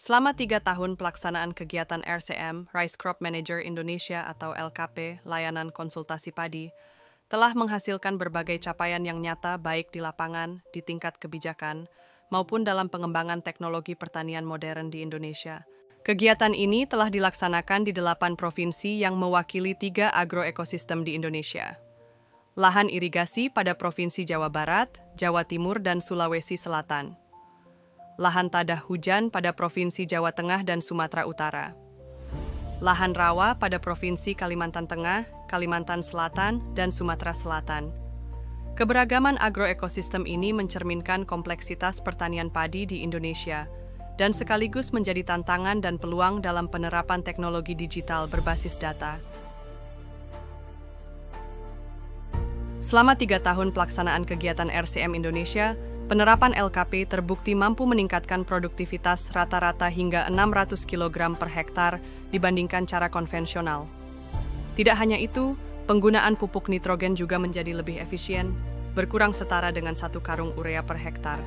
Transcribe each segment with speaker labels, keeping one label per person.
Speaker 1: Selama 3 tahun pelaksanaan kegiatan RCM, Rice Crop Manager Indonesia atau LKP, layanan konsultasi padi, telah menghasilkan berbagai capaian yang nyata baik di lapangan, di tingkat kebijakan, maupun dalam pengembangan teknologi pertanian modern di Indonesia. Kegiatan ini telah dilaksanakan di 8 provinsi yang mewakili 3 agroekosistem di Indonesia. Lahan irigasi pada Provinsi Jawa Barat, Jawa Timur, dan Sulawesi Selatan. Lahan tadah hujan pada Provinsi Jawa Tengah dan Sumatera Utara. Lahan rawa pada Provinsi Kalimantan Tengah, Kalimantan Selatan, dan Sumatera Selatan. Keberagaman agroekosistem ini mencerminkan kompleksitas pertanian padi di Indonesia dan sekaligus menjadi tantangan dan peluang dalam penerapan teknologi digital berbasis data. Selama 3 tahun pelaksanaan kegiatan RCM Indonesia, penerapan LKP terbukti mampu meningkatkan produktivitas rata-rata hingga 600 kg per hektar dibandingkan cara konvensional. Tidak hanya itu, penggunaan pupuk nitrogen juga menjadi lebih efisien, berkurang setara dengan 1 karung urea per hektar.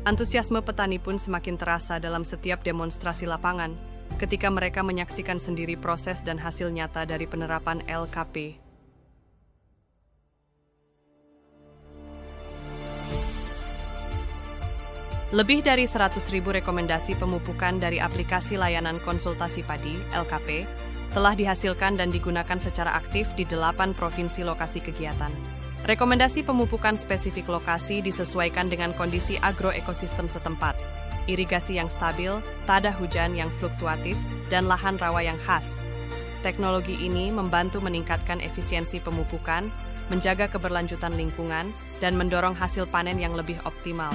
Speaker 1: Antusiasme petani pun semakin terasa dalam setiap demonstrasi lapangan, ketika mereka menyaksikan sendiri proses dan hasil nyata dari penerapan LKP. Lebih dari 100.000 rekomendasi pemupukan dari aplikasi layanan konsultasi padi, LKP, telah dihasilkan dan digunakan secara aktif di 8 provinsi lokasi kegiatan. Rekomendasi pemupukan spesifik lokasi disesuaikan dengan kondisi agroekosistem setempat, irigasi yang stabil, tadah hujan yang fluktuatif, dan lahan rawa yang khas. Teknologi ini membantu meningkatkan efisiensi pemupukan, menjaga keberlanjutan lingkungan, dan mendorong hasil panen yang lebih optimal.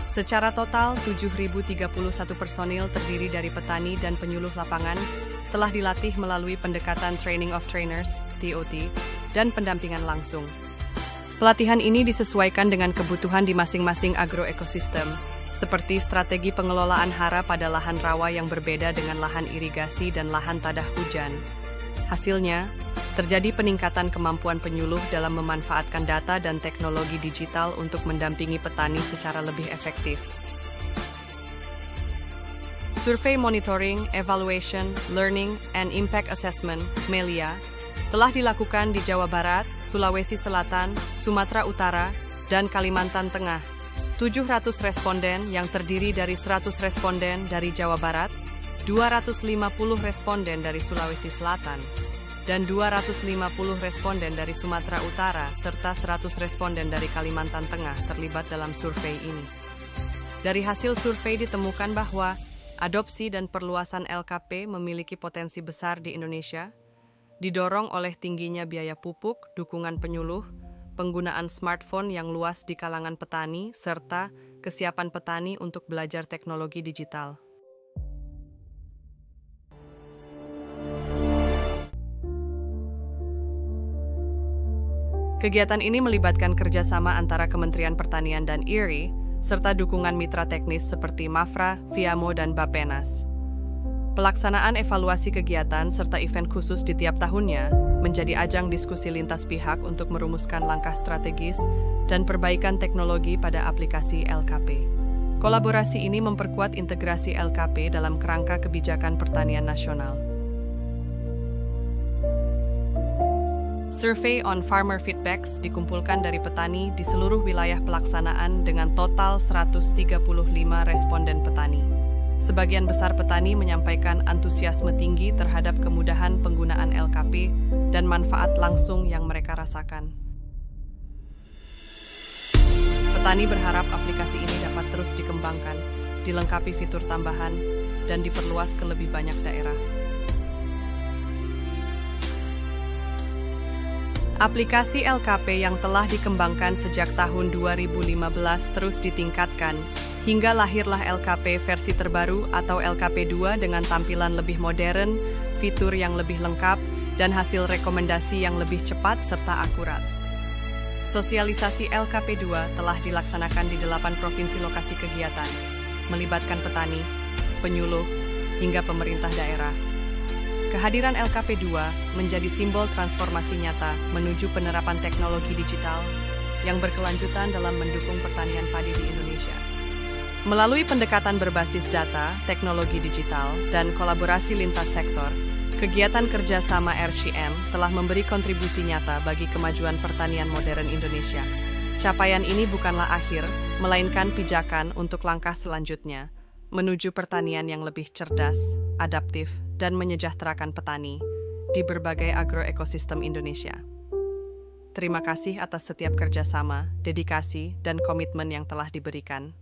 Speaker 1: Secara total, 7.031 personil terdiri dari petani dan penyuluh lapangan telah dilatih melalui pendekatan Training of Trainers, TOT, dan pendampingan langsung. Pelatihan ini disesuaikan dengan kebutuhan di masing-masing agroekosistem, seperti strategi pengelolaan hara pada lahan rawa yang berbeda dengan lahan irigasi dan lahan tadah hujan. Hasilnya, terjadi peningkatan kemampuan penyuluh dalam memanfaatkan data dan teknologi digital untuk mendampingi petani secara lebih efektif. Survei Monitoring, Evaluation, Learning, and Impact Assessment, MELIA, telah dilakukan di Jawa Barat, Sulawesi Selatan, Sumatera Utara, dan Kalimantan Tengah. 700 responden yang terdiri dari 100 responden dari Jawa Barat, 250 responden dari Sulawesi Selatan, dan 250 responden dari Sumatera Utara, serta 100 responden dari Kalimantan Tengah terlibat dalam survei ini. Dari hasil survei ditemukan bahwa adopsi dan perluasan LKP memiliki potensi besar di Indonesia, didorong oleh tingginya biaya pupuk, dukungan penyuluh, penggunaan smartphone yang luas di kalangan petani, serta kesiapan petani untuk belajar teknologi digital. Kegiatan ini melibatkan kerjasama antara Kementerian Pertanian dan IRI, serta dukungan mitra teknis seperti Mafra, Viamo, dan Bappenas. Pelaksanaan evaluasi kegiatan serta event khusus di tiap tahunnya menjadi ajang diskusi lintas pihak untuk merumuskan langkah strategis dan perbaikan teknologi pada aplikasi LKP. Kolaborasi ini memperkuat integrasi LKP dalam kerangka kebijakan pertanian nasional. Survey on Farmer Feedbacks dikumpulkan dari petani di seluruh wilayah pelaksanaan dengan total 135 responden petani. Sebagian besar petani menyampaikan antusiasme tinggi terhadap kemudahan penggunaan LKP dan manfaat langsung yang mereka rasakan. Petani berharap aplikasi ini dapat terus dikembangkan, dilengkapi fitur tambahan, dan diperluas ke lebih banyak daerah. Aplikasi LKP yang telah dikembangkan sejak tahun 2015 terus ditingkatkan, hingga lahirlah LKP versi terbaru atau LKP 2 dengan tampilan lebih modern, fitur yang lebih lengkap, dan hasil rekomendasi yang lebih cepat serta akurat. Sosialisasi LKP 2 telah dilaksanakan di 8 provinsi lokasi kegiatan, melibatkan petani, penyuluh, hingga pemerintah daerah. Kehadiran LKP 2 menjadi simbol transformasi nyata menuju penerapan teknologi digital yang berkelanjutan dalam mendukung pertanian padi di Indonesia. Melalui pendekatan berbasis data, teknologi digital, dan kolaborasi lintas sektor, kegiatan kerjasama RCM telah memberi kontribusi nyata bagi kemajuan pertanian modern Indonesia. Capaian ini bukanlah akhir, melainkan pijakan untuk langkah selanjutnya, menuju pertanian yang lebih cerdas, adaptif, dan menyejahterakan petani di berbagai agroekosistem Indonesia. Terima kasih atas setiap kerjasama, dedikasi, dan komitmen yang telah diberikan.